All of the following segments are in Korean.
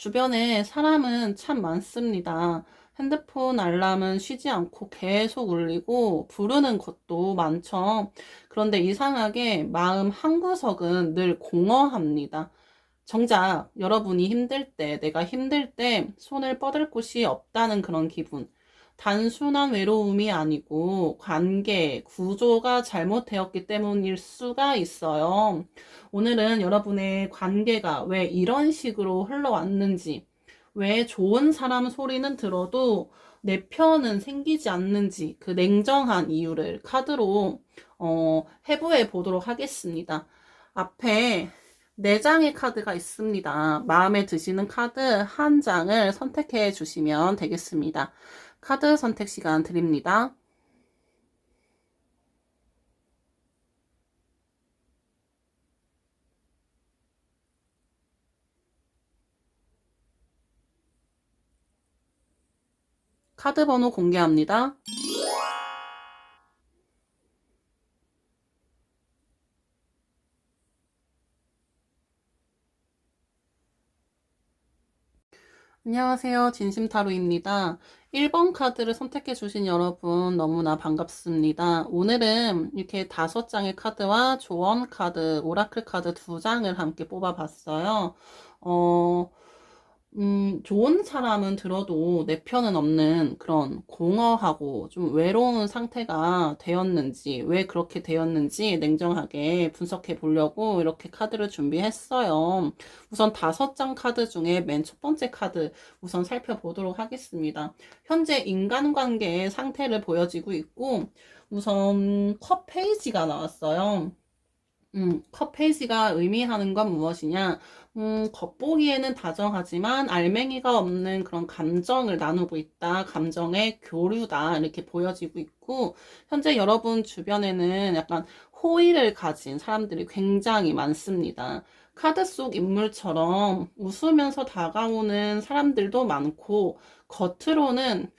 주변에 사람은 참 많습니다. 핸드폰 알람은 쉬지 않고 계속 울리고 부르는 것도 많죠. 그런데 이상하게 마음 한구석은 늘 공허합니다. 정작 여러분이 힘들 때, 내가 힘들 때 손을 뻗을 곳이 없다는 그런 기분. 단순한 외로움이 아니고 관계, 구조가 잘못되었기 때문일 수가 있어요. 오늘은 여러분의 관계가 왜 이런 식으로 흘러왔는지, 왜 좋은 사람 소리는 들어도 내 편은 생기지 않는지 그 냉정한 이유를 카드로 해부해 보도록 하겠습니다. 앞에 4장의 카드가 있습니다. 마음에 드시는 카드 한 장을 선택해 주시면 되겠습니다. 카드 선택 시간 드립니다. 카드 번호 공개합니다. 안녕하세요. 진심타로입니다. 1번 카드를 선택해 주신 여러분 너무나 반갑습니다. 오늘은 이렇게 5장의 카드와 조언 카드, 오라클 카드 2장을 함께 뽑아봤어요. 좋은 사람은 들어도 내 편은 없는 그런 공허하고 좀 외로운 상태가 되었는지, 왜 그렇게 되었는지 냉정하게 분석해 보려고 이렇게 카드를 준비했어요. 우선 5장 카드 중에 맨 첫 번째 카드 우선 살펴보도록 하겠습니다. 현재 인간관계의 상태를 보여지고 있고, 우선 컵 페이지가 나왔어요. 컵 페이지가 의미하는 건 무엇이냐? 겉보기에는 다정하지만 알맹이가 없는 그런 감정을 나누고 있다. 감정의 교류다. 이렇게 보여지고 있고, 현재 여러분 주변에는 약간 호의를 가진 사람들이 굉장히 많습니다. 카드 속 인물처럼 웃으면서 다가오는 사람들도 많고, 겉으로는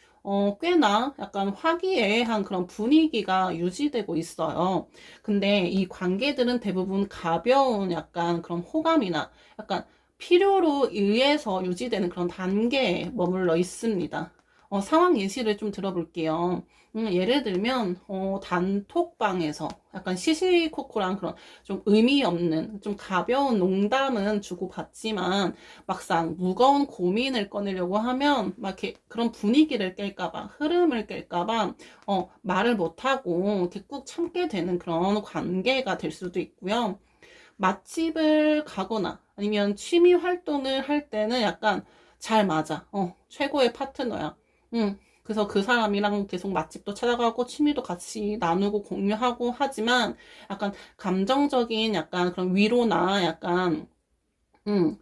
꽤나 약간 화기애애한 그런 분위기가 유지되고 있어요. 근데 이 관계들은 대부분 가벼운 약간 그런 호감이나 약간 필요로 의해서 유지되는 그런 단계에 머물러 있습니다. 상황 예시를 좀 들어볼게요. 예를 들면, 단톡방에서 약간 시시콜콜한 그런 좀 의미 없는, 좀 가벼운 농담은 주고받지만, 막상 무거운 고민을 꺼내려고 하면, 막 이렇게 그런 분위기를 깰까봐, 흐름을 깰까봐, 말을 못하고 이렇게 꾹 참게 되는 그런 관계가 될 수도 있고요. 맛집을 가거나 아니면 취미 활동을 할 때는 약간 잘 맞아. 최고의 파트너야. 그래서 그 사람이랑 계속 맛집도 찾아가고 취미도 같이 나누고 공유하고 하지만 약간 감정적인 약간 그런 위로나 약간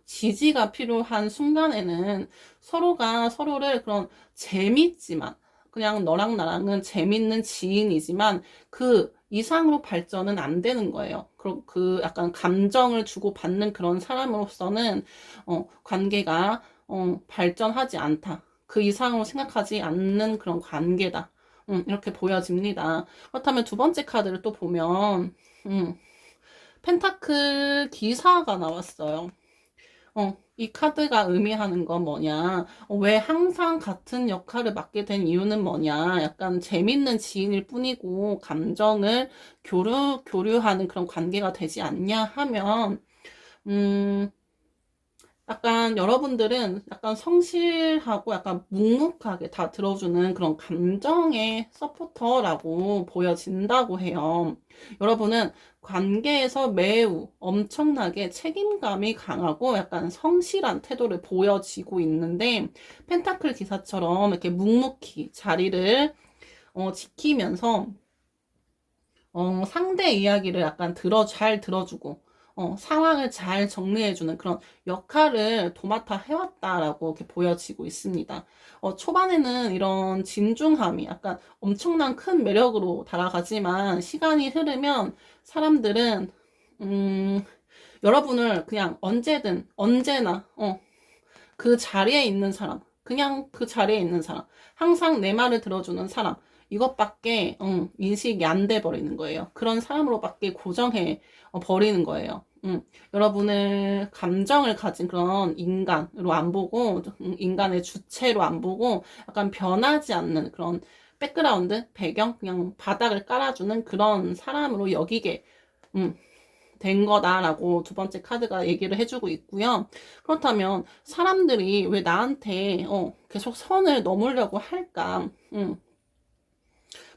지지가 필요한 순간에는 서로가 서로를 그런 재밌지만, 그냥 너랑 나랑은 재밌는 지인이지만 그 이상으로 발전은 안 되는 거예요. 그럼 그 약간 감정을 주고받는 그런 사람으로서는, 관계가, 발전하지 않다. 그 이상으로 생각하지 않는 그런 관계다. 이렇게 보여집니다. 그렇다면 두 번째 카드를 또 보면, 펜타클 기사가 나왔어요. 이 카드가 의미하는 건 뭐냐? 왜 항상 같은 역할을 맡게 된 이유는 뭐냐? 약간 재밌는 지인일 뿐이고, 감정을 교류하는 그런 관계가 되지 않냐 하면, 음, 약간 여러분들은 약간 성실하고 약간 묵묵하게 다 들어주는 그런 감정의 서포터라고 보여진다고 해요. 여러분은 관계에서 매우 엄청나게 책임감이 강하고 약간 성실한 태도를 보여지고 있는데, 펜타클 기사처럼 이렇게 묵묵히 자리를 지키면서 상대 이야기를 약간 잘 들어주고, 상황을 잘 정리해주는 그런 역할을 도맡아 해왔다라고 이렇게 보여지고 있습니다. 초반에는 이런 진중함이 약간 엄청난 큰 매력으로 다가가지만, 시간이 흐르면 사람들은, 여러분을 그냥 언제든, 언제나, 그 자리에 있는 사람, 그냥 그 자리에 있는 사람, 항상 내 말을 들어주는 사람, 이것밖에 인식이 안 돼 버리는 거예요. 그런 사람으로밖에 고정해 버리는 거예요. 여러분을 감정을 가진 그런 인간으로 안 보고, 인간의 주체로 안 보고, 약간 변하지 않는 그런 백그라운드, 배경, 그냥 바닥을 깔아주는 그런 사람으로 여기게, 된 거다라고 두 번째 카드가 얘기를 해주고 있고요. 그렇다면 사람들이 왜 나한테 계속 선을 넘으려고 할까?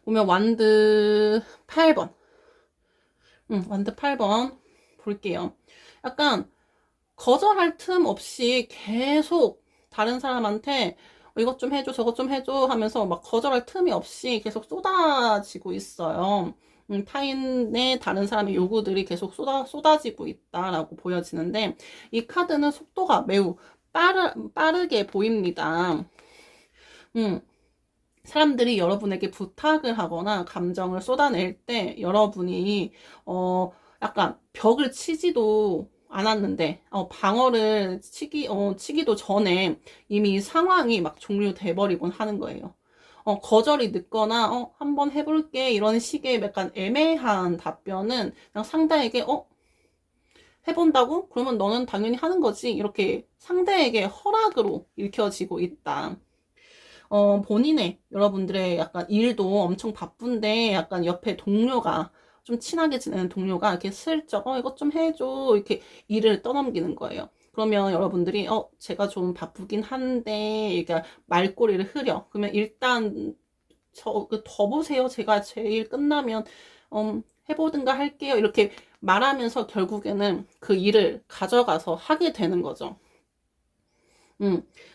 보면 완드 8번. 완드 8번 볼게요. 약간 거절할 틈 없이 계속 다른 사람한테 이것 좀 해줘, 저것 좀 해줘 하면서 막 거절할 틈이 없이 계속 쏟아지고 있어요. 타인의 다른 사람의 요구들이 계속 쏟아지고 있다라고 보여지는데, 이 카드는 속도가 매우 빠르게 보입니다. 사람들이 여러분에게 부탁을 하거나 감정을 쏟아낼 때 여러분이 약간 벽을 치지도 않았는데 방어를 치기도 전에 이미 상황이 막 종료돼 버리곤 하는 거예요. 거절이 늦거나 한번 해볼게 이런 식의 약간 애매한 답변은 그냥 상대에게 해본다고? 그러면 너는 당연히 하는 거지. 이렇게 상대에게 허락으로 읽혀지고 있다. 본인의 여러분들의 약간 일도 엄청 바쁜데 약간 옆에 동료가 좀 친하게 지내는 동료가 이렇게 슬쩍 이것 좀 해줘 이렇게 일을 떠넘기는 거예요. 그러면 여러분들이 제가 좀 바쁘긴 한데 이렇게 말꼬리를 흐려. 그러면 일단 더 보세요. 제가 제 일 끝나면 해보든가 할게요. 이렇게 말하면서 결국에는 그 일을 가져가서 하게 되는 거죠.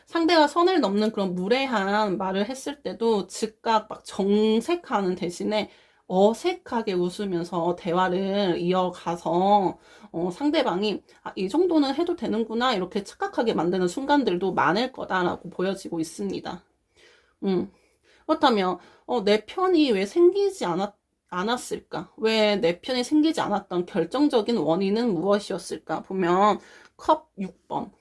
상대가 선을 넘는 그런 무례한 말을 했을 때도 즉각 막 정색하는 대신에 어색하게 웃으면서 대화를 이어가서 상대방이 이 정도는 해도 되는구나 이렇게 착각하게 만드는 순간들도 많을 거다라고 보여지고 있습니다. 그렇다면 내 편이 왜 생기지 않았을까? 왜 내 편이 생기지 않았던 결정적인 원인은 무엇이었을까? 보면 컵 6번.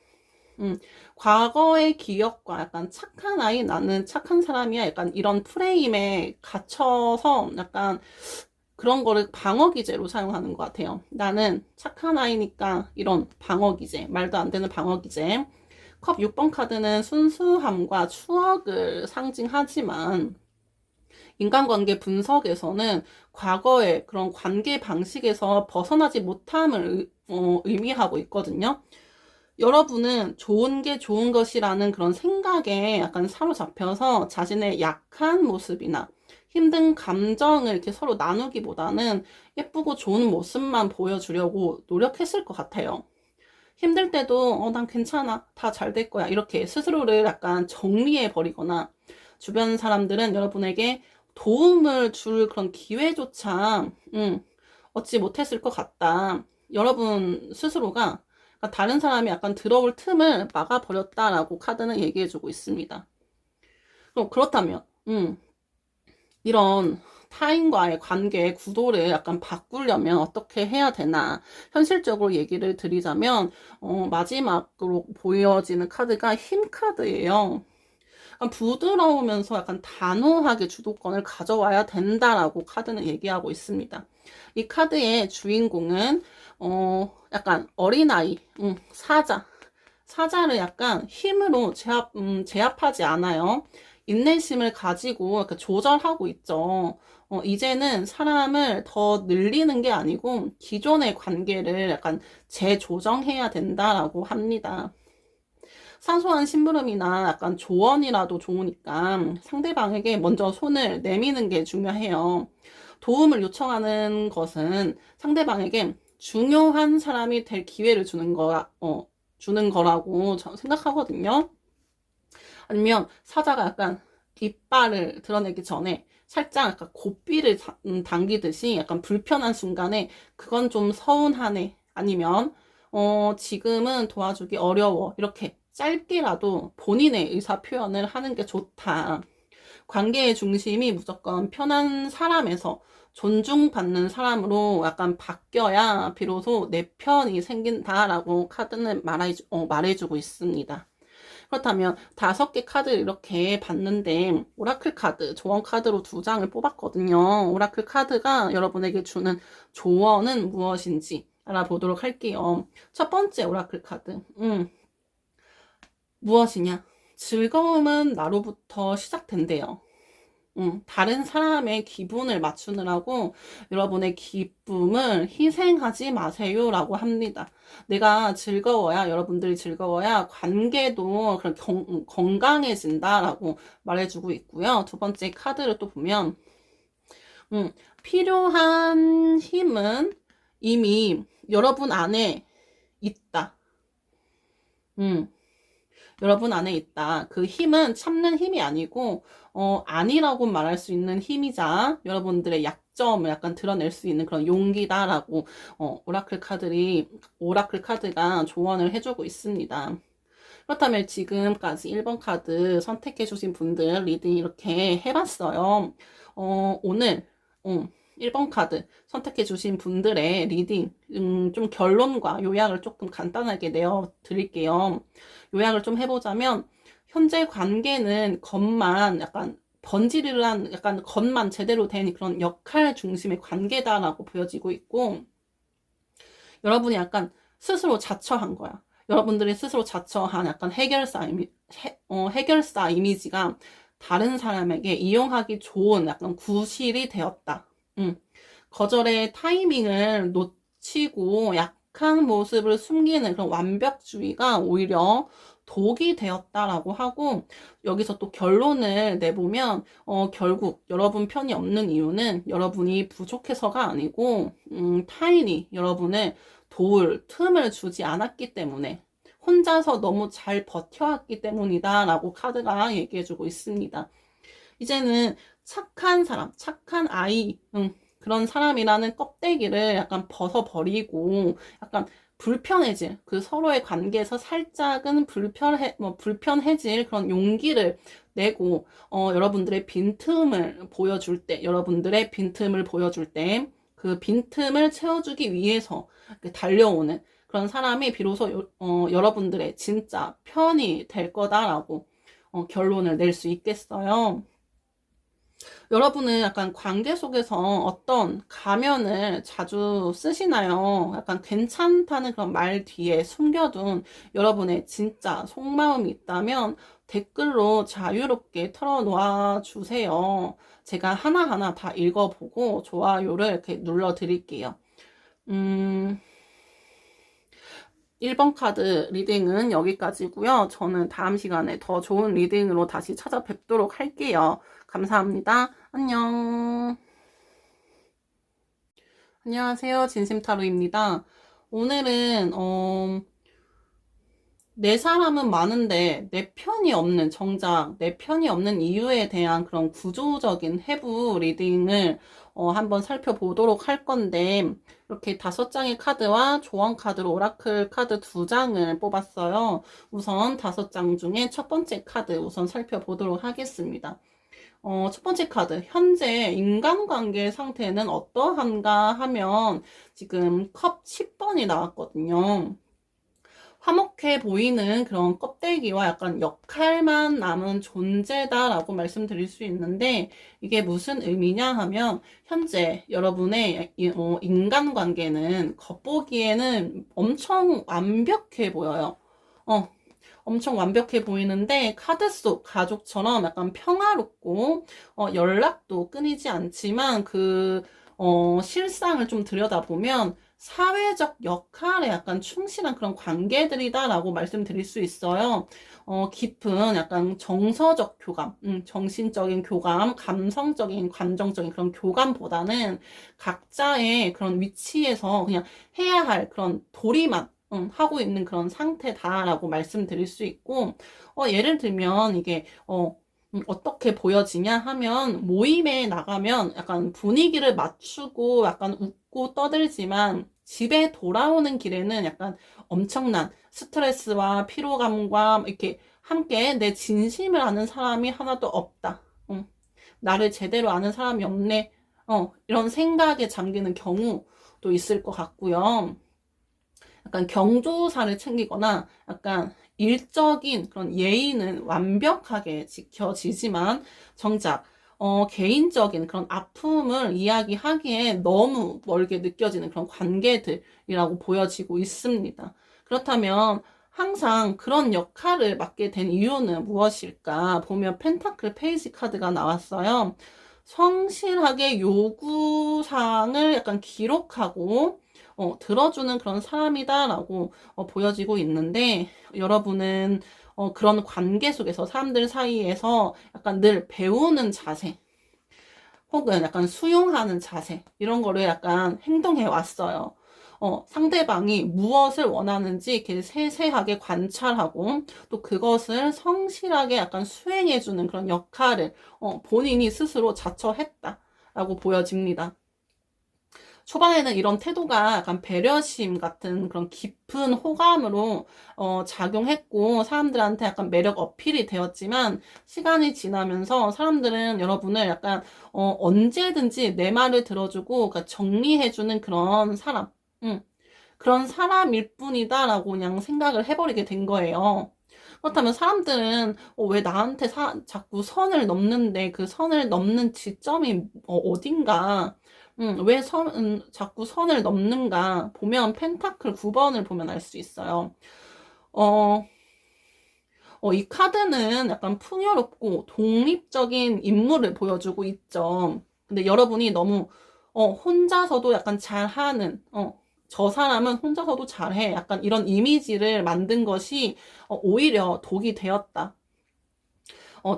과거의 기억과 약간 착한 아이, 나는 착한 사람이야. 약간 이런 프레임에 갇혀서 약간 그런 거를 방어 기제로 사용하는 것 같아요. 나는 착한 아이니까 이런 방어 기제, 말도 안 되는 방어 기제. 컵 6번 카드는 순수함과 추억을 상징하지만 인간관계 분석에서는 과거의 그런 관계 방식에서 벗어나지 못함을 의미하고 있거든요. 여러분은 좋은 게 좋은 것이라는 그런 생각에 약간 사로잡혀서 자신의 약한 모습이나 힘든 감정을 이렇게 서로 나누기보다는 예쁘고 좋은 모습만 보여주려고 노력했을 것 같아요. 힘들 때도 난 괜찮아. 다 잘 될 거야. 이렇게 스스로를 약간 정리해 버리거나 주변 사람들은 여러분에게 도움을 줄 그런 기회조차 얻지 못했을 것 같다. 여러분 스스로가 다른 사람이 약간 들어올 틈을 막아버렸다라고 카드는 얘기해주고 있습니다. 그럼 그렇다면 이런 타인과의 관계 구도를 약간 바꾸려면 어떻게 해야 되나 현실적으로 얘기를 드리자면 마지막으로 보여지는 카드가 힘 카드예요. 약간 부드러우면서 약간 단호하게 주도권을 가져와야 된다라고 카드는 얘기하고 있습니다. 이 카드의 주인공은 약간 어린아이, 사자를 약간 힘으로 제압하지 않아요. 인내심을 가지고 이렇게 조절하고 있죠. 이제는 사람을 더 늘리는 게 아니고 기존의 관계를 약간 재조정해야 된다라고 합니다. 사소한 심부름이나 약간 조언이라도 좋으니까 상대방에게 먼저 손을 내미는 게 중요해요. 도움을 요청하는 것은 상대방에게 중요한 사람이 될 기회를 주는 거라고 저는 생각하거든요. 아니면 사자가 약간 이빨을 드러내기 전에 살짝 약간 고삐를 당기듯이 약간 불편한 순간에 그건 좀 서운하네. 아니면 지금은 도와주기 어려워. 이렇게 짧게라도 본인의 의사 표현을 하는 게 좋다. 관계의 중심이 무조건 편한 사람에서 존중받는 사람으로 약간 바뀌어야 비로소 내 편이 생긴다라고 카드는 말해주고 있습니다. 그렇다면 5개 카드를 이렇게 봤는데 오라클 카드, 조언 카드로 2장을 뽑았거든요. 오라클 카드가 여러분에게 주는 조언은 무엇인지 알아보도록 할게요. 첫 번째 오라클 카드. 무엇이냐? 즐거움은 나로부터 시작된대요. 다른 사람의 기분을 맞추느라고 여러분의 기쁨을 희생하지 마세요라고 합니다. 내가 즐거워야, 여러분들이 즐거워야 관계도 그런 건강해진다라고 말해주고 있고요. 두 번째 카드를 또 보면, 필요한 힘은 이미 여러분 안에 있다. 여러분 안에 있다. 그 힘은 참는 힘이 아니고 아니라고 말할 수 있는 힘이자 여러분들의 약점을 약간 드러낼 수 있는 그런 용기다라고 오라클 카드가 조언을 해주고 있습니다. 그렇다면 지금까지 1번 카드 선택해 주신 분들 리딩 이렇게 해봤어요. 오늘 1번 카드 선택해 주신 분들의 리딩 좀 결론과 요약을 조금 간단하게 내어 드릴게요. 요약을 좀 해보자면 현재 관계는 겉만 약간 번지르르한 약간 겉만 제대로 된 그런 역할 중심의 관계다라고 보여지고 있고, 여러분이 약간 스스로 자처한 거야. 여러분들이 스스로 자처한 약간 해결사 이미지가 다른 사람에게 이용하기 좋은 약간 구실이 되었다. 거절의 타이밍을 놓치고 약한 모습을 숨기는 그런 완벽주의가 오히려 독이 되었다라고 하고, 여기서 또 결론을 내보면 결국 여러분 편이 없는 이유는 여러분이 부족해서가 아니고 타인이 여러분을 도울 틈을 주지 않았기 때문에, 혼자서 너무 잘 버텨왔기 때문이다 라고 카드가 얘기해주고 있습니다. 이제는 착한 사람, 착한 아이, 그런 사람이라는 껍데기를 약간 벗어버리고 약간 불편해질, 그 서로의 관계에서 살짝은 불편해질 그런 용기를 내고, 여러분들의 빈틈을 보여줄 때, 그 빈틈을 채워주기 위해서 달려오는 그런 사람이 비로소 여러분들의 진짜 편이 될 거다라고 결론을 낼 수 있겠어요. 여러분은 약간 관계 속에서 어떤 가면을 자주 쓰시나요? 약간 괜찮다는 그런 말 뒤에 숨겨둔 여러분의 진짜 속마음이 있다면 댓글로 자유롭게 털어놓아 주세요. 제가 하나하나 다 읽어보고 좋아요를 이렇게 눌러 드릴게요. 1번 카드 리딩은 여기까지고요. 저는 다음 시간에 더 좋은 리딩으로 다시 찾아뵙도록 할게요. 감사합니다. 안녕. 안녕하세요. 진심타로입니다. 오늘은 내 사람은 많은데 내 편이 없는, 정작 내 편이 없는 이유에 대한 그런 구조적인 해부 리딩을 한번 살펴보도록 할 건데, 이렇게 5장의 카드와 조언 카드로 오라클 카드 2장을 뽑았어요. 우선 5장 중에 첫 번째 카드 우선 살펴보도록 하겠습니다. 첫 번째 카드, 현재 인간관계 상태는 어떠한가 하면 지금 컵 10번이 나왔거든요. 화목해 보이는 그런 껍데기와 약간 역할만 남은 존재다라고 말씀드릴 수 있는데, 이게 무슨 의미냐 하면 현재 여러분의 인간관계는 겉보기에는 엄청 완벽해 보여요. 엄청 완벽해 보이는데 카드 속 가족처럼 약간 평화롭고 연락도 끊이지 않지만 그 실상을 좀 들여다보면 사회적 역할에 약간 충실한 그런 관계들이다라고 말씀드릴 수 있어요. 깊은 약간 정서적 교감, 정신적인 교감, 감성적인, 감정적인 그런 교감보다는 각자의 그런 위치에서 그냥 해야 할 그런 도리만 하고 있는 그런 상태다라고 말씀드릴 수 있고, 예를 들면 이게 어떻게 보여지냐 하면, 모임에 나가면 약간 분위기를 맞추고 약간 웃고 떠들지만 집에 돌아오는 길에는 약간 엄청난 스트레스와 피로감과 이렇게 함께 내 진심을 아는 사람이 하나도 없다. 나를 제대로 아는 사람이 없네. 이런 생각에 잠기는 경우도 있을 것 같고요. 약간 경조사를 챙기거나 약간 일적인 그런 예의는 완벽하게 지켜지지만 정작 개인적인 그런 아픔을 이야기하기에 너무 멀게 느껴지는 그런 관계들이라고 보여지고 있습니다. 그렇다면 항상 그런 역할을 맡게 된 이유는 무엇일까? 보면 펜타클 페이지 카드가 나왔어요. 성실하게 요구사항을 약간 기록하고 들어주는 그런 사람이다라고 보여지고 있는데, 여러분은 그런 관계 속에서 사람들 사이에서 약간 늘 배우는 자세 혹은 약간 수용하는 자세 이런 거를 약간 행동해 왔어요. 상대방이 무엇을 원하는지 이렇게 세세하게 관찰하고 또 그것을 성실하게 약간 수행해주는 그런 역할을 본인이 스스로 자처했다라고 보여집니다. 초반에는 이런 태도가 약간 배려심 같은 그런 깊은 호감으로 작용했고 사람들한테 약간 매력 어필이 되었지만, 시간이 지나면서 사람들은 여러분을 약간 언제든지 내 말을 들어주고 그러니까 정리해주는 그런 사람, 그런 사람일 뿐이다라고 그냥 생각을 해버리게 된 거예요. 그렇다면 사람들은 왜 나한테 자꾸 선을 넘는데 그 선을 넘는 지점이 어딘가, 왜 자꾸 선을 넘는가 보면 펜타클 9번을 보면 알 수 있어요. 어, 이 카드는 약간 풍요롭고 독립적인 인물을 보여주고 있죠. 근데 여러분이 너무 혼자서도 약간 잘하는, 저 사람은 혼자서도 잘해, 약간 이런 이미지를 만든 것이 오히려 독이 되었다.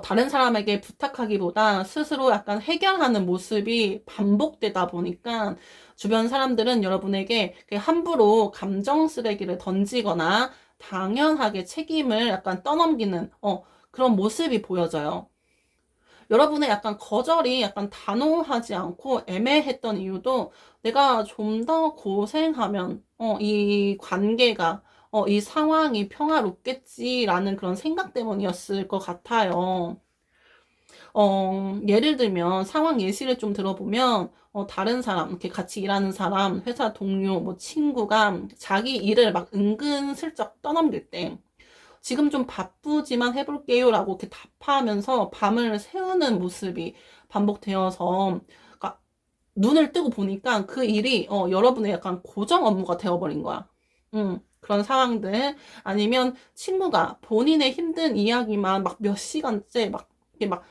다른 사람에게 부탁하기보다 스스로 약간 해결하는 모습이 반복되다 보니까 주변 사람들은 여러분에게 함부로 감정 쓰레기를 던지거나 당연하게 책임을 약간 떠넘기는 그런 모습이 보여져요. 여러분의 약간 거절이 약간 단호하지 않고 애매했던 이유도 내가 좀 더 고생하면 이 관계가 이 상황이 평화롭겠지라는 그런 생각 때문이었을 것 같아요. 예를 들면 상황 예시를 좀 들어보면 다른 사람, 이렇게 같이 일하는 사람, 회사 동료, 뭐 친구가 자기 일을 막 은근슬쩍 떠넘길 때 지금 좀 바쁘지만 해볼게요 라고 이렇게 답하면서 밤을 새우는 모습이 반복되어서, 그러니까 눈을 뜨고 보니까 그 일이 여러분의 약간 고정 업무가 되어버린 거야. 그런 상황들. 아니면 친구가 본인의 힘든 이야기만 막 몇 시간째 막 이렇게 막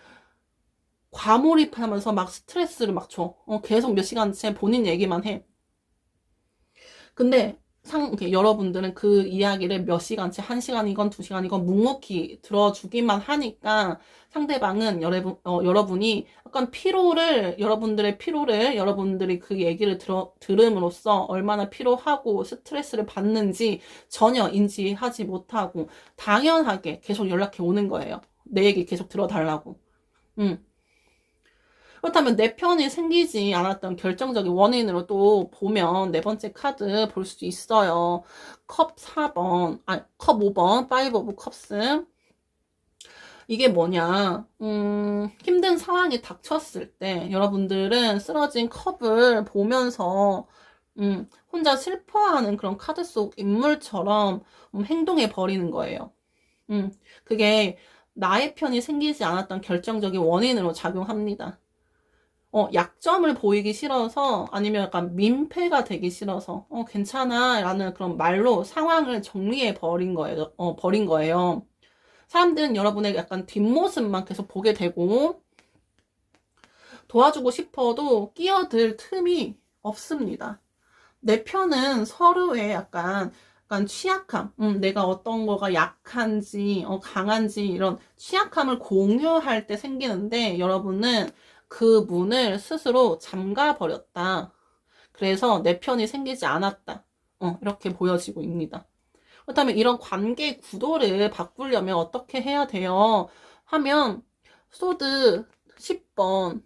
과몰입하면서 막 스트레스를 막 줘. 계속 몇 시간째 본인 얘기만 해. 근데 이렇게 여러분들은 그 이야기를 몇 시간째, 한 시간이건 두 시간이건 묵묵히 들어주기만 하니까 상대방은 여러분이 약간 여러분들의 피로를, 여러분들이 그 얘기를 들음으로써 얼마나 피로하고 스트레스를 받는지 전혀 인지하지 못하고 당연하게 계속 연락해 오는 거예요. 내 얘기 계속 들어달라고. 음. 그렇다면 내 편이 생기지 않았던 결정적인 원인으로 또 보면 네 번째 카드 볼 수 있어요. 컵 4번, 아니, 컵 5번, 5 오브 컵스. 이게 뭐냐, 힘든 상황이 닥쳤을 때 여러분들은 쓰러진 컵을 보면서 혼자 슬퍼하는 그런 카드 속 인물처럼 행동해 버리는 거예요. 그게 나의 편이 생기지 않았던 결정적인 원인으로 작용합니다. 약점을 보이기 싫어서, 아니면 약간 민폐가 되기 싫어서 괜찮아 라는 그런 말로 상황을 정리해 버린 거예요. 사람들은 여러분의 약간 뒷모습만 계속 보게 되고 도와주고 싶어도 끼어들 틈이 없습니다. 내 편은 서로의 약간 취약함, 내가 어떤 거가 약한지, 강한지 이런 취약함을 공유할 때 생기는데, 여러분은 그 문을 스스로 잠가 버렸다. 그래서 내 편이 생기지 않았다. 이렇게 보여지고 있습니다. 그렇다면 이런 관계 구도를 바꾸려면 어떻게 해야 돼요? 하면, 소드 10번,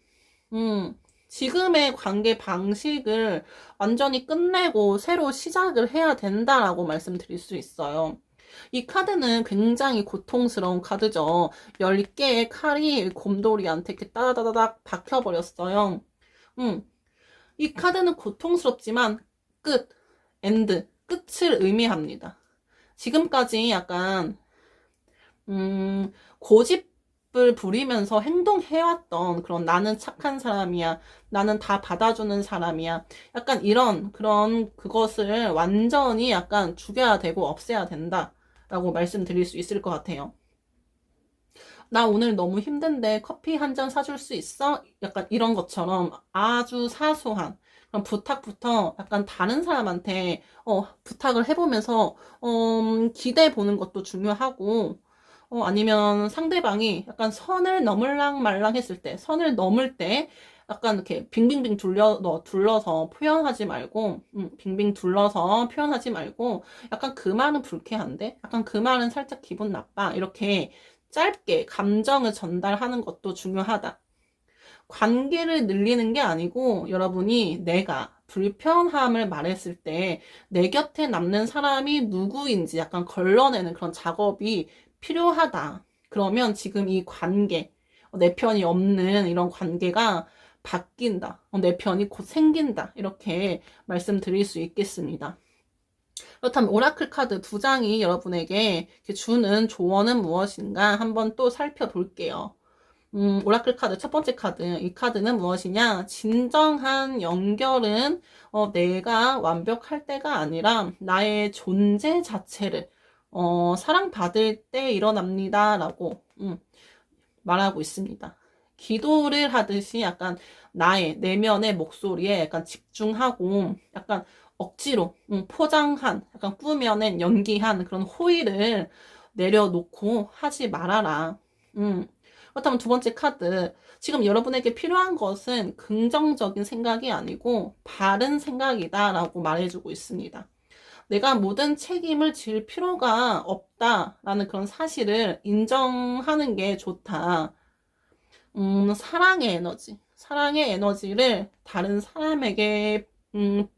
지금의 관계 방식을 완전히 끝내고 새로 시작을 해야 된다라고 말씀드릴 수 있어요. 이 카드는 굉장히 고통스러운 카드죠. 10개의 칼이 곰돌이한테 이렇게 따다다닥 박혀버렸어요. 이 카드는 고통스럽지만 끝, 끝을 의미합니다. 지금까지 약간, 고집 모습을 부리면서 행동해왔던 그런 나는 착한 사람이야. 나는 다 받아주는 사람이야. 약간 이런 그런 그것을 완전히 약간 죽여야 되고 없애야 된다라고 말씀드릴 수 있을 것 같아요. 나 오늘 너무 힘든데 커피 한 잔 사줄 수 있어? 약간 이런 것처럼 아주 사소한 그런 부탁부터 약간 다른 사람한테 부탁을 해보면서 기대 보는 것도 중요하고 아니면 상대방이 약간 선을 넘을랑 말랑 했을 때 선을 넘을 때 약간 이렇게 빙빙빙 둘러서 표현하지 말고 빙빙 둘러서 표현하지 말고 약간 그 말은 불쾌한데 약간 그 말은 살짝 기분 나빠 이렇게 짧게 감정을 전달하는 것도 중요하다. 관계를 늘리는 게 아니고 여러분이 내가 불편함을 말했을 때 내 곁에 남는 사람이 누구인지 약간 걸러내는 그런 작업이 필요하다. 그러면 지금 이 관계, 내 편이 없는 이런 관계가 바뀐다. 내 편이 곧 생긴다. 이렇게 말씀드릴 수 있겠습니다. 그렇다면 오라클 카드 두 장이 여러분에게 주는 조언은 무엇인가 한번 또 살펴볼게요. 오라클 카드 첫 번째 카드 이 카드는 무엇이냐? 진정한 연결은 내가 완벽할 때가 아니라 나의 존재 자체를 사랑받을 때 일어납니다 라고 말하고 있습니다. 기도를 하듯이 약간 나의 내면의 목소리에 약간 집중하고 약간 억지로 포장한 약간 꾸며낸 연기한 그런 호의를 내려놓고 하지 말아라. 그렇다면 두 번째 카드. 지금 여러분에게 필요한 것은 긍정적인 생각이 아니고 바른 생각이다라고 말해주고 있습니다. 내가 모든 책임을 질 필요가 없다라는 그런 사실을 인정하는 게 좋다. 사랑의 에너지를 다른 사람에게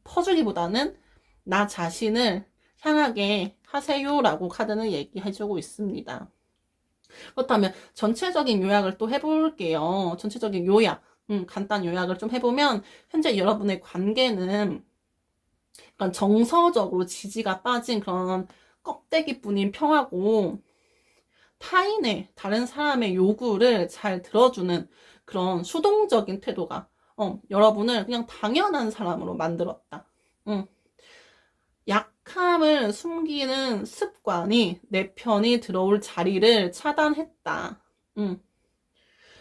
퍼주기보다는 나 자신을 향하게 하세요라고 카드는 얘기해주고 있습니다. 그렇다면 전체적인 요약을 또 해볼게요. 전체적인 요약, 간단 요약을 좀 해보면 현재 여러분의 관계는 약간 정서적으로 지지가 빠진 그런 껍데기뿐인 평화고 타인의 다른 사람의 요구를 잘 들어주는 그런 수동적인 태도가 여러분을 그냥 당연한 사람으로 만들었다. 약함을 숨기는 습관이 내 편이 들어올 자리를 차단했다.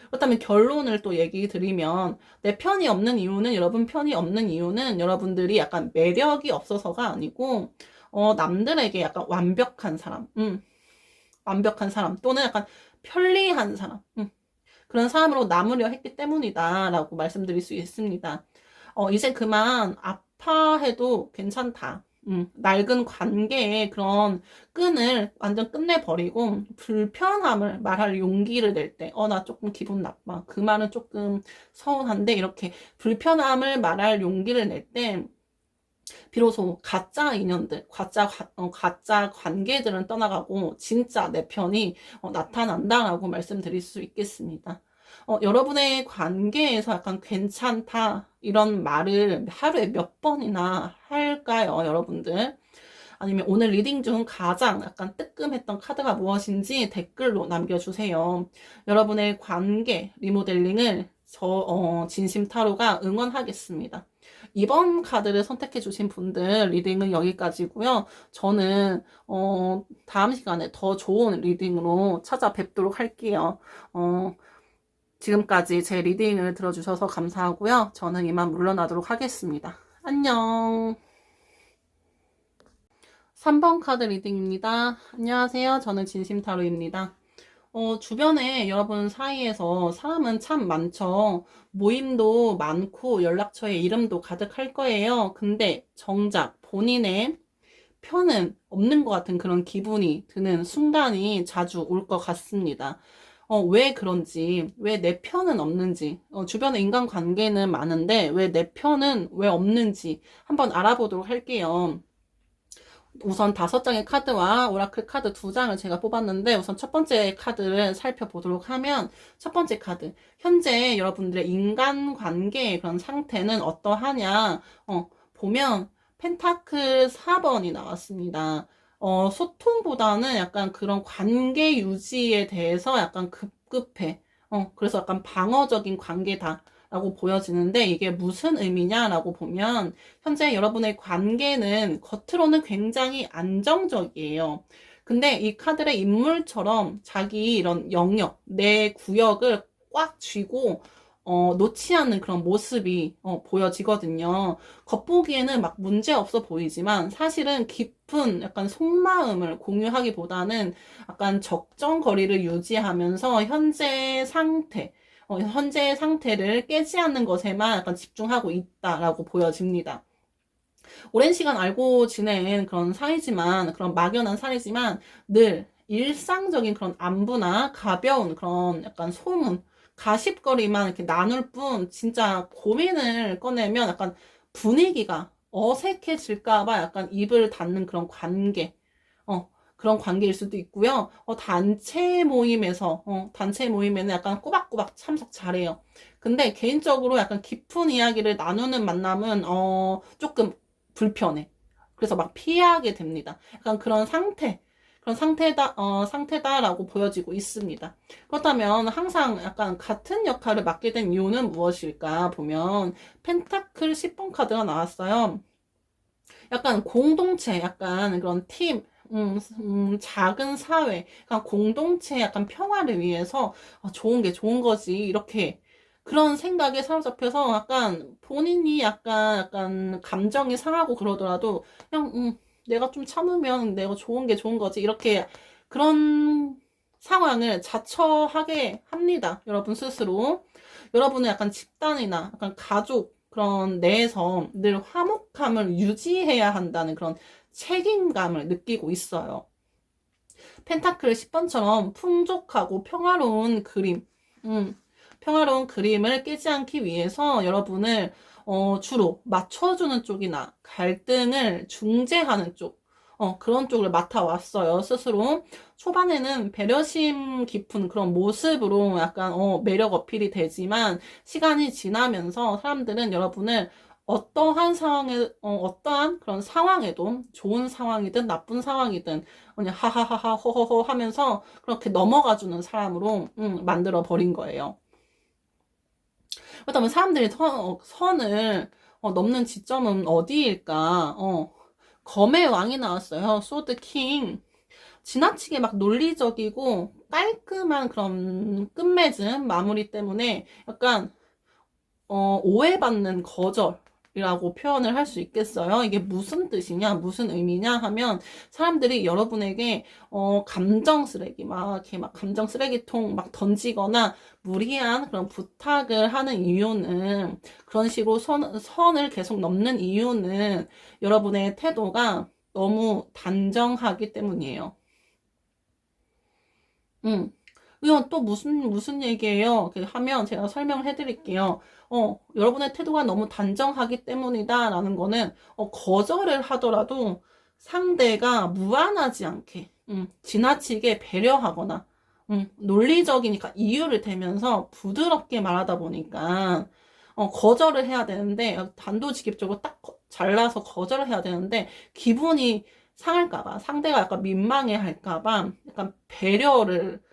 그렇다면 결론을 또 얘기 드리면 내 편이 없는 이유는 여러분 편이 없는 이유는 여러분들이 약간 매력이 없어서가 아니고 남들에게 약간 완벽한 사람 또는 약간 편리한 사람 그런 사람으로 남으려 했기 때문이다라고 말씀드릴 수 있습니다. 이제 그만 아파해도 괜찮다. 낡은 관계의 그런 끈을 완전 끝내버리고 불편함을 말할 용기를 낼 때, 나 조금 기분 나빠. 그 말은 조금 서운한데 이렇게 불편함을 말할 용기를 낼 때 비로소 가짜 인연들, 가짜 관계들은 떠나가고 진짜 내 편이 나타난다라고 말씀드릴 수 있겠습니다. 여러분의 관계에서 약간 괜찮다 이런 말을 하루에 몇 번이나 할까요, 여러분들? 아니면 오늘 리딩 중 가장 약간 뜨끔했던 카드가 무엇인지 댓글로 남겨주세요. 여러분의 관계 리모델링을 진심 타로가 응원하겠습니다. 이번 카드를 선택해 주신 분들 리딩은 여기까지고요. 저는 다음 시간에 더 좋은 리딩으로 찾아뵙도록 할게요. 지금까지 제 리딩을 들어주셔서 감사하고요. 저는 이만 물러나도록 하겠습니다. 안녕. 3번 카드 리딩입니다. 안녕하세요. 저는 진심타로입니다. 주변에 여러분 사이에서 사람은 참 많죠. 모임도 많고 연락처에 이름도 가득할 거예요. 근데 정작 본인의 편은 없는 것 같은 그런 기분이 드는 순간이 자주 올 것 같습니다. 왜 그런지, 왜 내 편은 없는지, 주변에 인간관계는 많은데 왜 내 편은 왜 없는지 한번 알아보도록 할게요. 우선 5장의 카드와 오라클 카드 2장을 제가 뽑았는데 우선 첫 번째 카드를 살펴보도록 하면 첫 번째 카드 현재 여러분들의 인간관계의 그런 상태는 어떠하냐 보면 펜타클 4번이 나왔습니다. 소통보다는 약간 그런 관계 유지에 대해서 약간 조급해. 그래서 약간 방어적인 관계다. 라고 보여지는데 이게 무슨 의미냐라고 보면 현재 여러분의 관계는 겉으로는 굉장히 안정적이에요. 근데 이 카드의 인물처럼 자기 이런 영역, 내 구역을 꽉 쥐고 놓지 않는 그런 모습이 보여지거든요. 겉보기에는 막 문제 없어 보이지만 사실은 깊은 약간 속마음을 공유하기보다는 약간 적정 거리를 유지하면서 현재 상태를 깨지 않는 것에만 약간 집중하고 있다라고 보여집니다. 오랜 시간 알고 지낸 그런 사이지만, 그런 막연한 사이지만, 늘 일상적인 그런 안부나 가벼운 그런 약간 소문, 가십거리만 이렇게 나눌 뿐, 진짜 고민을 꺼내면 약간 분위기가 어색해질까봐 약간 입을 닫는 그런 관계, 그런 관계일 수도 있고요. 단체 모임에는 약간 꼬박꼬박 참석 잘해요. 근데 개인적으로 약간 깊은 이야기를 나누는 만남은, 조금 불편해. 그래서 막 피하게 됩니다. 약간 상태다라고 보여지고 있습니다. 그렇다면 항상 약간 같은 역할을 맡게 된 이유는 무엇일까 보면, 펜타클 10번 카드가 나왔어요. 약간 공동체, 약간 그런 팀, 작은 사회, 약간 공동체, 약간 평화를 위해서 좋은 게 좋은 거지. 이렇게 그런 생각에 사로잡혀서 약간 본인이 약간 감정이 상하고 그러더라도 그냥, 내가 좀 참으면 내가 좋은 게 좋은 거지. 이렇게 그런 상황을 자처하게 합니다. 여러분 스스로. 여러분은 약간 집단이나 약간 가족, 그런 내에서 늘 화목함을 유지해야 한다는 그런 책임감을 느끼고 있어요. 펜타클 10번처럼 풍족하고 평화로운 그림을 깨지 않기 위해서 여러분을 주로 맞춰주는 쪽이나 갈등을 중재하는 쪽, 그런 쪽을 맡아왔어요, 스스로. 초반에는 배려심 깊은 그런 모습으로 약간, 매력 어필이 되지만, 시간이 지나면서 사람들은 여러분을 어떠한 그런 상황에도, 좋은 상황이든 나쁜 상황이든, 그냥 하하하하, 호호호 하면서 그렇게 넘어가주는 사람으로, 만들어 버린 거예요. 그렇다면 사람들이 선을 넘는 지점은 어디일까? 검의 왕이 나왔어요. 소드 킹. 지나치게 막 논리적이고 깔끔한 그런 끝맺음 마무리 때문에 약간 오해받는 거절이라고 표현을 할 수 있겠어요. 이게 무슨 뜻이냐, 무슨 의미냐 하면 사람들이 여러분에게 감정 쓰레기 막 이렇게 막 감정 쓰레기통 막 던지거나 무리한 그런 부탁을 하는 이유는 그런 식으로 선을 계속 넘는 이유는 여러분의 태도가 너무 단정하기 때문이에요. 음. 이건 또 무슨 얘기예요? 하면 제가 설명을 해드릴게요. 여러분의 태도가 너무 단정하기 때문이다라는 거는, 거절을 하더라도 상대가 무안하지 않게, 지나치게 배려하거나, 논리적이니까 이유를 대면서 부드럽게 말하다 보니까, 거절을 해야 되는데, 단도직입적으로 딱 잘라서 거절을 해야 되는데, 기분이 상할까봐, 상대가 약간 민망해 할까봐, 약간 배려를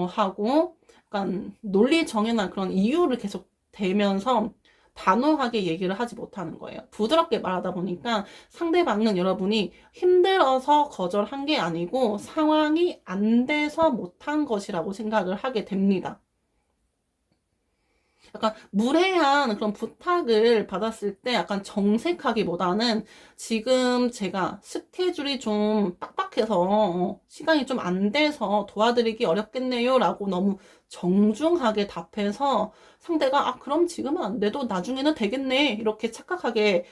하고 약간 논리 정연한 그런 이유를 계속 대면서 단호하게 얘기를 하지 못하는 거예요. 부드럽게 말하다 보니까 상대방은 여러분이 힘들어서 거절한 게 아니고 상황이 안 돼서 못한 것이라고 생각을 하게 됩니다. 약간 무례한 그런 부탁을 받았을 때 약간 정색하기보다는 지금 제가 스케줄이 좀 빡빡해서 시간이 좀 안 돼서 도와드리기 어렵겠네요 라고 너무 정중하게 답해서 상대가 그럼 지금은 안 돼도 나중에는 되겠네 이렇게 착각하게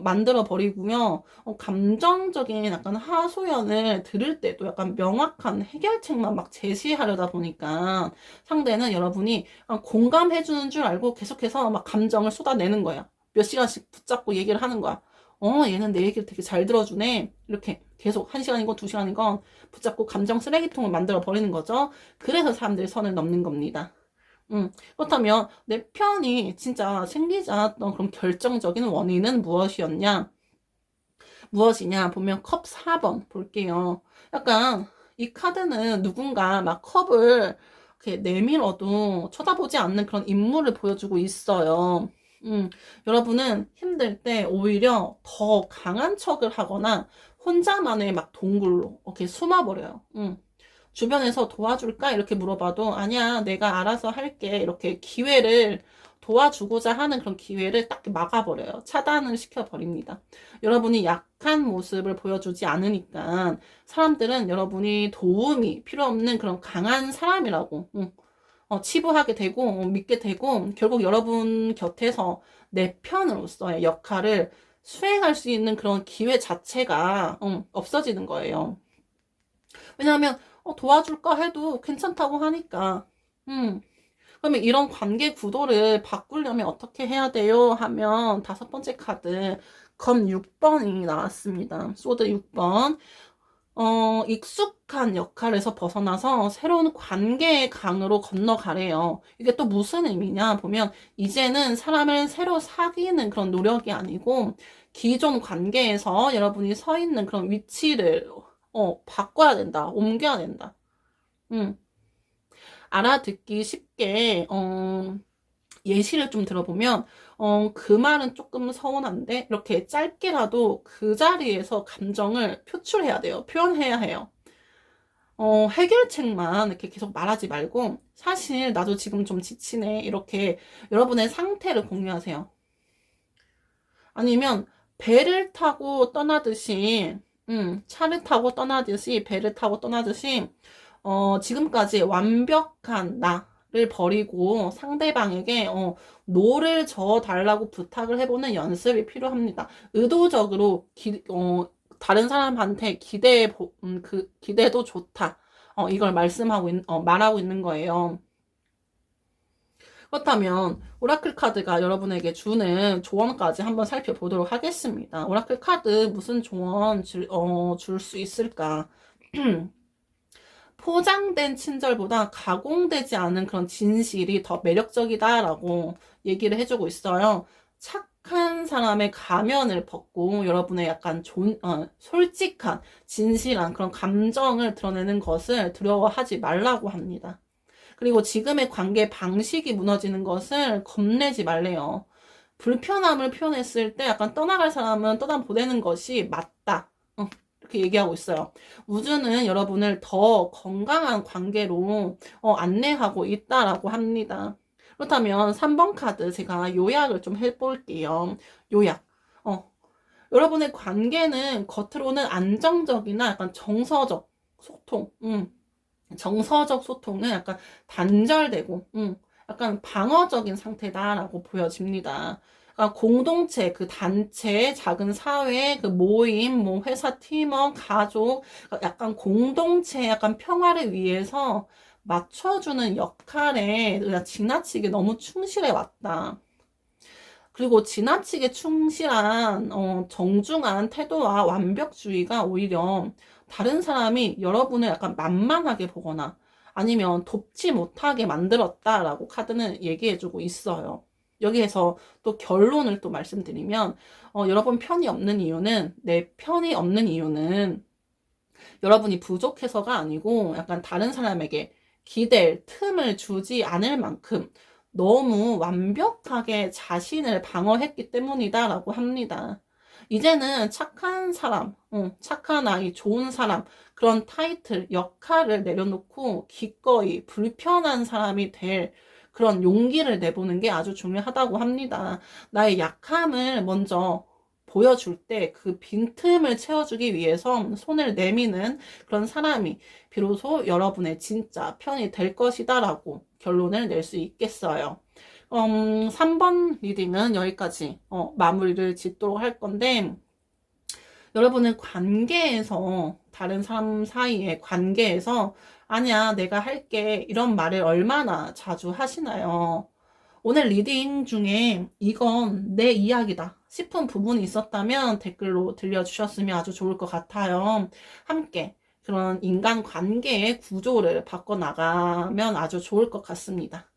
만들어 버리고요. 감정적인 약간 하소연을 들을 때도 약간 명확한 해결책만 막 제시하려다 보니까 상대는 여러분이 공감해주는 줄 알고 계속해서 막 감정을 쏟아내는 거야. 몇 시간씩 붙잡고 얘기를 하는 거야. 얘는 내 얘기를 되게 잘 들어주네. 이렇게 계속 1시간이건 2시간이건 붙잡고 감정 쓰레기통을 만들어 버리는 거죠. 그래서 사람들이 선을 넘는 겁니다. 그렇다면 내 편이 진짜 생기지 않았던 그런 결정적인 원인은 무엇이냐 보면 컵 4번 볼게요. 약간 이 카드는 누군가 막 컵을 이렇게 내밀어도 쳐다보지 않는 그런 인물을 보여주고 있어요. 여러분은 힘들 때 오히려 더 강한 척을 하거나 혼자만의 막 동굴로 이렇게 숨어버려요. 주변에서 도와줄까? 이렇게 물어봐도 아니야, 내가 알아서 할게. 이렇게 기회를 도와주고자 하는 그런 기회를 딱 막아버려요. 차단을 시켜버립니다. 여러분이 약한 모습을 보여주지 않으니까 사람들은 여러분이 도움이 필요 없는 그런 강한 사람이라고 치부하게 되고 믿게 되고 결국 여러분 곁에서 내 편으로서의 역할을 수행할 수 있는 그런 기회 자체가 없어지는 거예요. 왜냐하면 도와줄까 해도 괜찮다고 하니까. 그러면 이런 관계 구도를 바꾸려면 어떻게 해야 돼요? 하면 5번째 카드 검 6번이 나왔습니다. 소드 6번. 익숙한 역할에서 벗어나서 새로운 관계의 강으로 건너가래요. 이게 또 무슨 의미냐 보면 이제는 사람을 새로 사귀는 그런 노력이 아니고 기존 관계에서 여러분이 서 있는 그런 위치를 바꿔야 된다. 옮겨야 된다. 알아듣기 쉽게 예시를 좀 들어보면 그 말은 조금 서운한데 이렇게 짧게라도 그 자리에서 감정을 표출해야 돼요. 표현해야 해요. 해결책만 이렇게 계속 말하지 말고 사실 나도 지금 좀 지치네 이렇게 여러분의 상태를 공유하세요. 아니면 배를 타고 떠나듯이 차를 타고 떠나듯이 배를 타고 떠나듯이 지금까지 완벽한 나를 버리고 상대방에게 노를 저어 달라고 부탁을 해보는 연습이 필요합니다. 의도적으로 다른 사람한테 그 기대도 좋다. 이걸 말하고 있는 거예요. 그렇다면 오라클 카드가 여러분에게 주는 조언까지 한번 살펴보도록 하겠습니다. 오라클 카드 무슨 조언 줄 수 있을까? 포장된 친절보다 가공되지 않은 그런 진실이 더 매력적이다라고 얘기를 해주고 있어요. 착한 사람의 가면을 벗고 여러분의 약간 솔직한, 진실한 그런 감정을 드러내는 것을 두려워하지 말라고 합니다. 그리고 지금의 관계 방식이 무너지는 것을 겁내지 말래요. 불편함을 표현했을 때 약간 떠나갈 사람은 떠나보내는 것이 맞다. 이렇게 얘기하고 있어요. 우주는 여러분을 더 건강한 관계로 안내하고 있다라고 합니다. 그렇다면 3번 카드 제가 요약을 좀 해볼게요. 요약. 여러분의 관계는 겉으로는 안정적이나 약간 정서적 소통, 정서적 소통은 약간 단절되고, 약간 방어적인 상태다라고 보여집니다. 그러니까 공동체, 그 단체, 작은 사회, 그 모임, 뭐 회사 팀원, 가족, 약간 공동체, 약간 평화를 위해서 맞춰주는 역할에 그냥 지나치게 너무 충실해 왔다. 그리고 지나치게 충실한 정중한 태도와 완벽주의가 오히려 다른 사람이 여러분을 약간 만만하게 보거나 아니면 돕지 못하게 만들었다라고 카드는 얘기해주고 있어요. 여기에서 또 결론을 또 말씀드리면 여러분 편이 없는 이유는 내 편이 없는 이유는 여러분이 부족해서가 아니고 약간 다른 사람에게 기댈 틈을 주지 않을 만큼 너무 완벽하게 자신을 방어했기 때문이다라고 합니다. 이제는 착한 사람, 착한 아이, 좋은 사람, 그런 타이틀, 역할을 내려놓고 기꺼이 불편한 사람이 될 그런 용기를 내보는 게 아주 중요하다고 합니다. 나의 약함을 먼저 보여줄 때 그 빈틈을 채워주기 위해서 손을 내미는 그런 사람이 비로소 여러분의 진짜 편이 될 것이다 라고 결론을 낼 수 있겠어요. 3번 리딩은 여기까지 마무리를 짓도록 할 건데 여러분은 관계에서 다른 사람 사이의 관계에서 아니야 내가 할게 이런 말을 얼마나 자주 하시나요? 오늘 리딩 중에 이건 내 이야기다 싶은 부분이 있었다면 댓글로 들려주셨으면 아주 좋을 것 같아요. 함께 그런 인간관계의 구조를 바꿔나가면 아주 좋을 것 같습니다.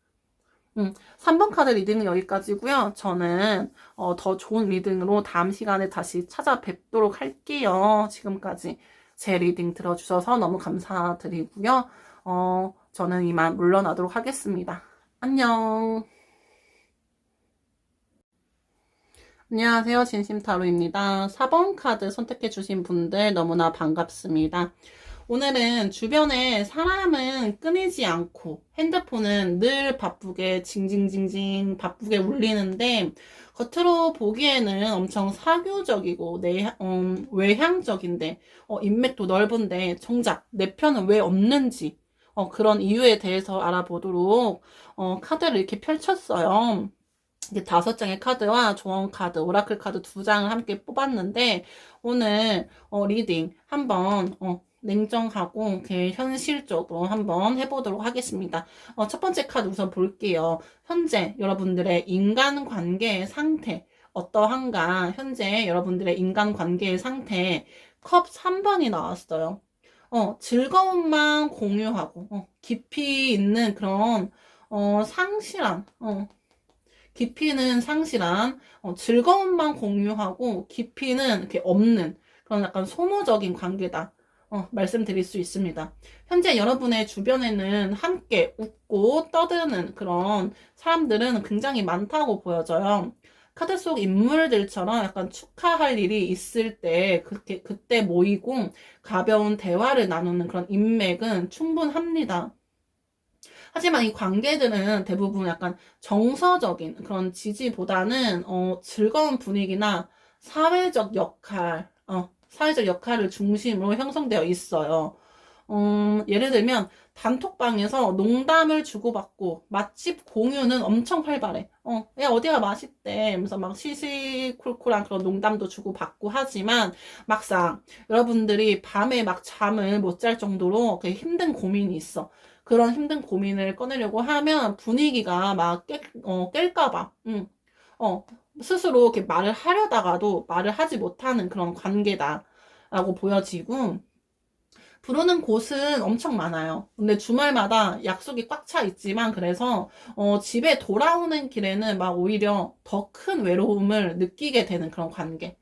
3번 카드 리딩은 여기까지고요. 저는 더 좋은 리딩으로 다음 시간에 다시 찾아뵙도록 할게요. 지금까지 제 리딩 들어주셔서 너무 감사드리고요. 저는 이만 물러나도록 하겠습니다. 안녕. 안녕하세요. 진심타로입니다. 4번 카드 선택해주신 분들 너무나 반갑습니다. 오늘은 주변에 사람은 끊이지 않고 핸드폰은 늘 바쁘게 징징징징 바쁘게 울리는데 겉으로 보기에는 엄청 사교적이고 외향적인데 인맥도 넓은데 정작 내 편은 왜 없는지 그런 이유에 대해서 알아보도록 카드를 이렇게 펼쳤어요. 이게 5장의 카드와 조언 카드, 오라클 카드 2장을 함께 뽑았는데 오늘 리딩 한번 냉정하고 이렇게 현실적으로 한번 해보도록 하겠습니다. 첫 번째 카드 우선 볼게요. 현재 여러분들의 인간관계 상태 어떠한가? 현재 여러분들의 인간관계의 상태 컵 3번이 나왔어요. 즐거움만 공유하고 깊이 있는 그런 상실한 깊이는 상실한 즐거움만 공유하고 깊이는 이렇게 없는 그런 약간 소모적인 관계다. 말씀드릴 수 있습니다. 현재 여러분의 주변에는 함께 웃고 떠드는 그런 사람들은 굉장히 많다고 보여져요. 카드 속 인물들처럼 약간 축하할 일이 있을 때 그때 모이고 가벼운 대화를 나누는 그런 인맥은 충분합니다. 하지만 이 관계들은 대부분 약간 정서적인 그런 지지보다는 즐거운 분위기나 사회적 역할을 중심으로 형성되어 있어요. 예를 들면 단톡방에서 농담을 주고받고 맛집 공유는 엄청 활발해. 야 어디가 맛있대. 하면서 막 시시콜콜한 그런 농담도 주고받고 하지만 막상 여러분들이 밤에 막 잠을 못 잘 정도로 힘든 고민이 있어. 그런 힘든 고민을 꺼내려고 하면 분위기가 막 깰까봐. 스스로 이렇게 말을 하려다가도 말을 하지 못하는 그런 관계다라고 보여지고 부르는 곳은 엄청 많아요. 근데 주말마다 약속이 꽉 차 있지만 그래서 집에 돌아오는 길에는 막 오히려 더 큰 외로움을 느끼게 되는 그런 관계.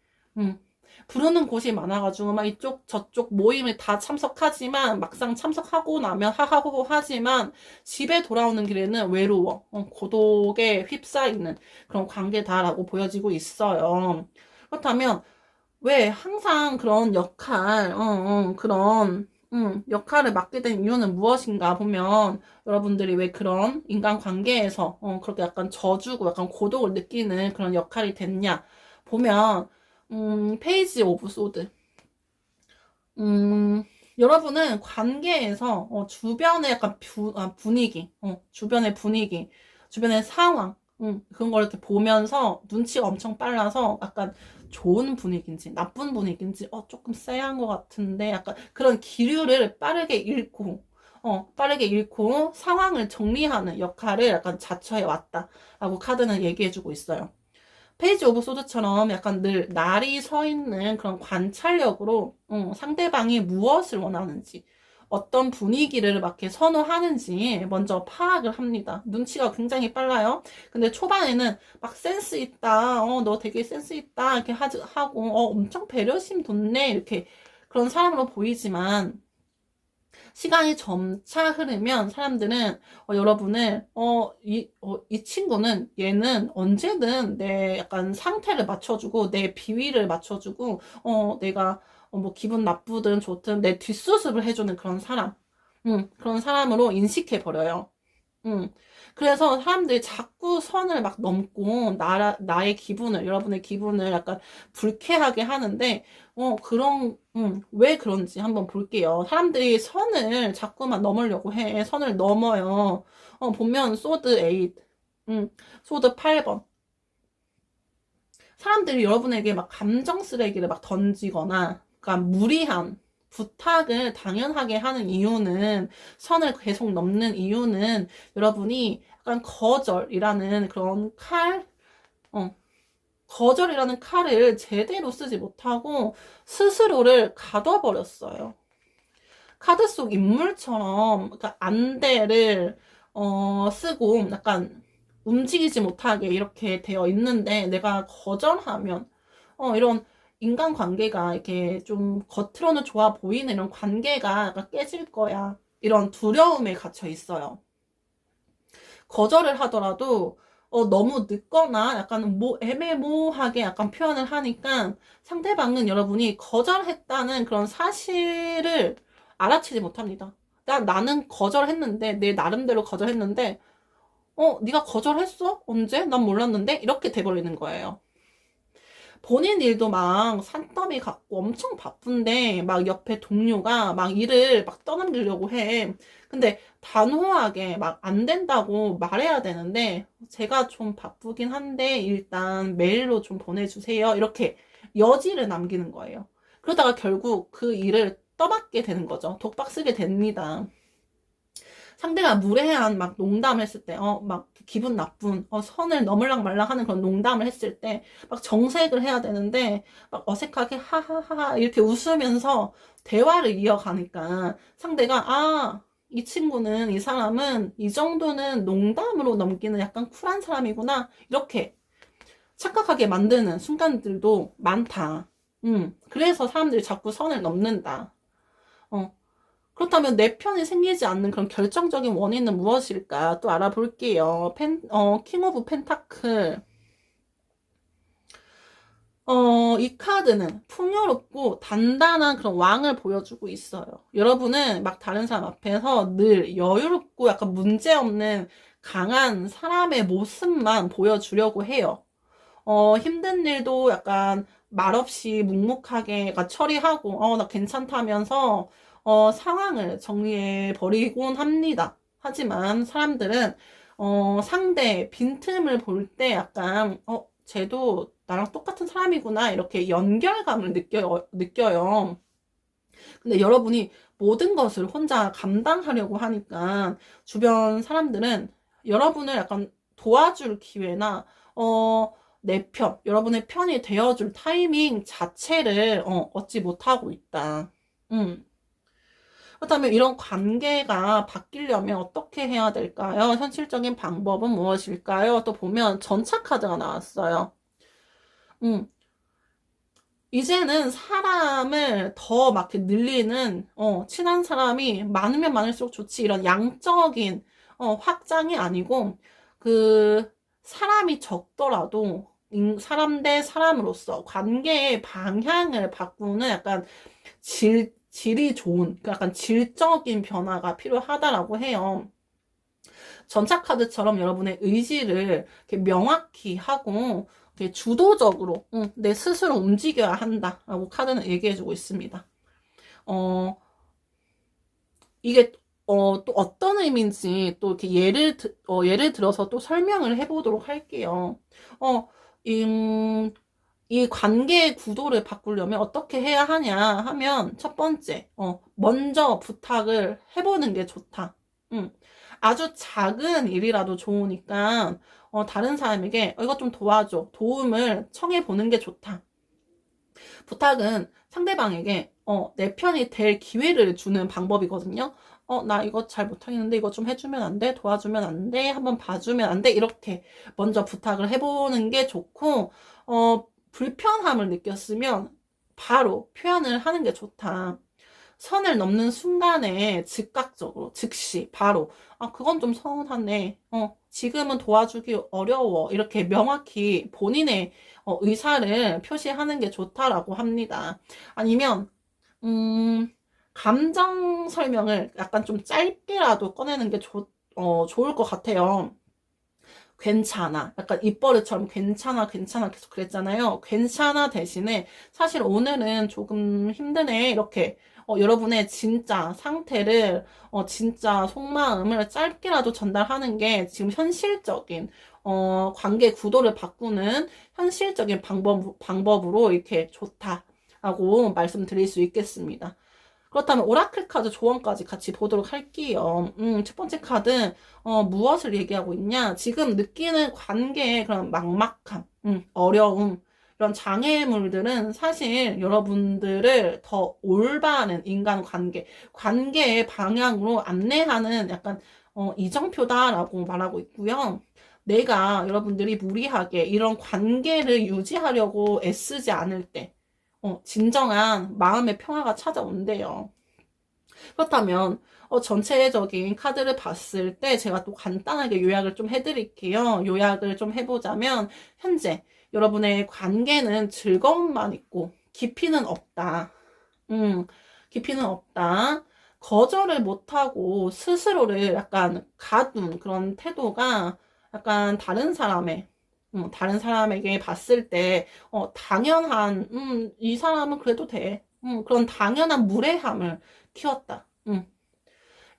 부르는 곳이 많아가지고 막 이쪽 저쪽 모임을 다 참석하지만 막상 참석하고 나면 하하호호 하지만 집에 돌아오는 길에는 외로워. 고독에 휩싸이는 그런 관계다라고 보여지고 있어요. 그렇다면 왜 항상 그런 그런 역할을 맡게 된 이유는 무엇인가 보면 여러분들이 왜 그런 인간관계에서 그렇게 약간 져주고 약간 고독을 느끼는 그런 역할이 됐냐 보면 페이지 오브 소드. 여러분은 관계에서 주변의 약간 분위기, 주변의 분위기, 주변의 상황, 그런 걸 이렇게 보면서 눈치가 엄청 빨라서 약간 좋은 분위기인지 나쁜 분위기인지 조금 쎄한 것 같은데 약간 그런 기류를 빠르게 읽고 상황을 정리하는 역할을 약간 자처해 왔다라고 카드는 얘기해주고 있어요. 페이지 오브 소드처럼 약간 늘 날이 서 있는 그런 관찰력으로 상대방이 무엇을 원하는지 어떤 분위기를 막 이렇게 선호하는지 먼저 파악을 합니다. 눈치가 굉장히 빨라요. 근데 초반에는 막 센스 있다, 너 되게 센스 있다 이렇게 하고 엄청 배려심 돋네 이렇게 그런 사람으로 보이지만 시간이 점차 흐르면 사람들은 여러분을 이 친구는 얘는 언제든 내 약간 상태를 맞춰주고 내 비위를 맞춰주고 내가 뭐 기분 나쁘든 좋든 내 뒷수습을 해주는 그런 사람 그런 사람으로 인식해 버려요. 음. 그래서 사람들이 자꾸 선을 막 넘고 나의 기분을 여러분의 기분을 약간 불쾌하게 하는데 왜 그런지 한번 볼게요. 사람들이 선을 자꾸만 넘으려고 해. 선을 넘어요. 보면 소드 8, 소드 8번. 사람들이 여러분에게 막 감정 쓰레기를 막 던지거나 그러니까 무리한 부탁을 당연하게 하는 이유는 선을 계속 넘는 이유는 여러분이 약간 거절이라는 그런 거절이라는 칼을 제대로 쓰지 못하고 스스로를 가둬버렸어요. 카드 속 인물처럼 그러니까 안대를 쓰고 약간 움직이지 못하게 이렇게 되어 있는데 내가 거절하면 이런 인간관계가 이렇게 좀 겉으로는 좋아 보이는 이런 관계가 약간 깨질 거야. 이런 두려움에 갇혀 있어요. 거절을 하더라도 너무 늦거나 약간 애매모호하게 약간 표현을 하니까 상대방은 여러분이 거절했다는 그런 사실을 알아채지 못합니다. 나는 거절했는데, 내 나름대로 거절했는데, 네가 거절했어? 언제? 난 몰랐는데? 이렇게 돼버리는 거예요. 본인 일도 막 산더미 갖고 엄청 바쁜데 막 옆에 동료가 막 일을 막 떠넘기려고 해. 근데 단호하게 막 안 된다고 말해야 되는데 제가 좀 바쁘긴 한데 일단 메일로 좀 보내주세요. 이렇게 여지를 남기는 거예요. 그러다가 결국 그 일을 떠맡게 되는 거죠. 독박 쓰게 됩니다. 상대가 무례한 막 농담을 했을 때, 막 기분 나쁜, 선을 넘을랑 말랑 하는 그런 농담을 했을 때, 막 정색을 해야 되는데, 막 어색하게 하하하 이렇게 웃으면서 대화를 이어가니까 상대가, 이 친구는, 이 사람은 이 정도는 농담으로 넘기는 약간 쿨한 사람이구나. 이렇게 착각하게 만드는 순간들도 많다. 그래서 사람들이 자꾸 선을 넘는다. 어, 그렇다면 내 편이 생기지 않는 그런 결정적인 원인은 무엇일까? 또 알아볼게요. 킹 오브 펜타클. 이 카드는 풍요롭고 단단한 그런 왕을 보여주고 있어요. 여러분은 막 다른 사람 앞에서 늘 여유롭고 약간 문제없는 강한 사람의 모습만 보여주려고 해요. 힘든 일도 약간 말없이 묵묵하게 약간 처리하고, 나 괜찮다면서, 상황을 정리해 버리곤 합니다. 하지만 사람들은, 상대 빈틈을 볼 때 약간, 쟤도 나랑 똑같은 사람이구나. 이렇게 연결감을 느껴요. 근데 여러분이 모든 것을 혼자 감당하려고 하니까 주변 사람들은 여러분을 약간 도와줄 기회나 내 편, 여러분의 편이 되어줄 타이밍 자체를 얻지 못하고 있다. 음. 그렇다면 이런 관계가 바뀌려면 어떻게 해야 될까요? 현실적인 방법은 무엇일까요? 또 보면 전차 카드가 나왔어요. 음. 이제는 사람을 더 막 이렇게 늘리는, 친한 사람이 많으면 많을수록 좋지. 이런 양적인, 확장이 아니고, 그, 사람이 적더라도, 사람 대 사람으로서 관계의 방향을 바꾸는 약간 질이 좋은, 그 약간 질적인 변화가 필요하다라고 해요. 전차카드처럼 여러분의 의지를 이렇게 명확히 하고 이렇게 주도적으로 내 스스로 움직여야 한다라고 카드는 얘기해주고 있습니다. 어, 이게 또 어떤 의미인지 또 이렇게 예를 들어서 또 설명을 해보도록 할게요. 어, 이 관계의 구도를 바꾸려면 어떻게 해야 하냐 하면 첫 번째, 먼저 부탁을 해보는 게 좋다. 아주 작은 일이라도 좋으니까 다른 사람에게 이것 좀 도와줘. 도움을 청해보는 게 좋다. 부탁은 상대방에게 내 편이 될 기회를 주는 방법이거든요. 나 이거 잘 못하겠는데 이거 좀 해주면 안 돼? 도와주면 안 돼? 한번 봐주면 안 돼? 이렇게 먼저 부탁을 해보는 게 좋고, 불편함을 느꼈으면 바로 표현을 하는 게 좋다. 선을 넘는 순간에 즉각적으로, 즉시, 바로, 그건 좀 서운하네. 지금은 도와주기 어려워. 이렇게 명확히 본인의 의사를 표시하는 게 좋다라고 합니다. 아니면, 감정 설명을 약간 좀 짧게라도 꺼내는 게 좋을 것 같아요. 괜찮아. 약간 입버릇처럼 괜찮아, 괜찮아 계속 그랬잖아요. 괜찮아 대신에 사실 오늘은 조금 힘드네. 이렇게 여러분의 진짜 상태를 진짜 속마음을 짧게라도 전달하는 게 지금 현실적인 관계 구도를 바꾸는 현실적인 방법으로 이렇게 좋다라고 말씀드릴 수 있겠습니다. 그렇다면 오라클 카드 조언까지 같이 보도록 할게요. 첫 번째 카드, 무엇을 얘기하고 있냐? 지금 느끼는 관계의 그런 막막함, 어려움, 이런 장애물들은 사실 여러분들을 더 올바른 관계의 방향으로 안내하는 약간, 이정표다라고 말하고 있고요. 내가 여러분들이 무리하게 이런 관계를 유지하려고 애쓰지 않을 때, 진정한 마음의 평화가 찾아온대요. 그렇다면 전체적인 카드를 봤을 때 제가 또 간단하게 요약을 좀 해드릴게요. 요약을 좀 해보자면, 현재 여러분의 관계는 즐거움만 있고, 깊이는 없다. 깊이는 없다. 거절을 못하고 스스로를 약간 가둔 그런 태도가 약간 다른 사람에게 봤을 때, 당연한, 이 사람은 그래도 돼. 그런 당연한 무례함을 키웠다.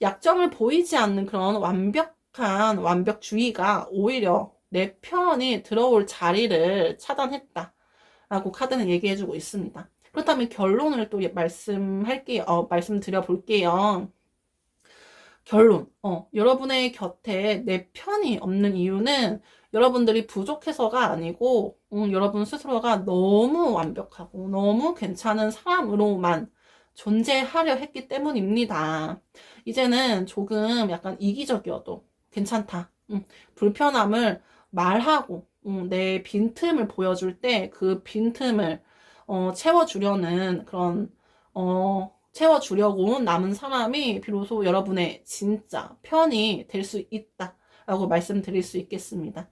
약점을 보이지 않는 그런 완벽한 완벽주의가 오히려 내 편이 들어올 자리를 차단했다. 라고 카드는 얘기해주고 있습니다. 그렇다면 결론을 또 말씀드려 볼게요. 결론. 여러분의 곁에 내 편이 없는 이유는 여러분들이 부족해서가 아니고, 여러분 스스로가 너무 완벽하고 너무 괜찮은 사람으로만 존재하려 했기 때문입니다. 이제는 조금 약간 이기적이어도 괜찮다. 불편함을 말하고, 내 빈틈을 보여줄 때 그 빈틈을, 채워주려는 그런, 채워주려고 남은 사람이 비로소 여러분의 진짜 편이 될 수 있다라고 말씀드릴 수 있겠습니다.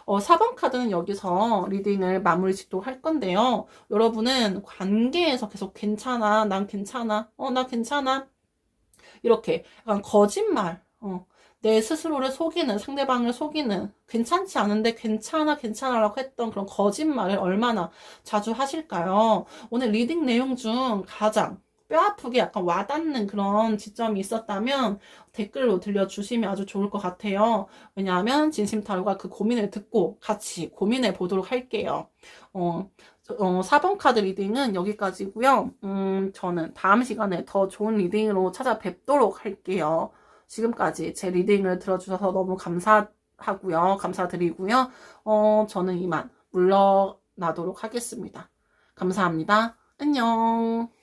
4번 카드는 여기서 리딩을 마무리 짓도록 할 건데요. 여러분은 관계에서 계속 괜찮아, 난 괜찮아, 나 괜찮아. 이렇게 약간 거짓말, 내 스스로를 속이는, 상대방을 속이는, 괜찮지 않은데 괜찮아, 괜찮아라고 했던 그런 거짓말을 얼마나 자주 하실까요? 오늘 리딩 내용 중 가장 뼈아프게 약간 와닿는 그런 지점이 있었다면 댓글로 들려주시면 아주 좋을 것 같아요. 왜냐하면 진심타로가 그 고민을 듣고 같이 고민해 보도록 할게요. 4번 카드 리딩은 여기까지고요. 저는 다음 시간에 더 좋은 리딩으로 찾아뵙도록 할게요. 지금까지 제 리딩을 들어주셔서 너무 감사하고요. 감사드리고요. 저는 이만 물러나도록 하겠습니다. 감사합니다. 안녕.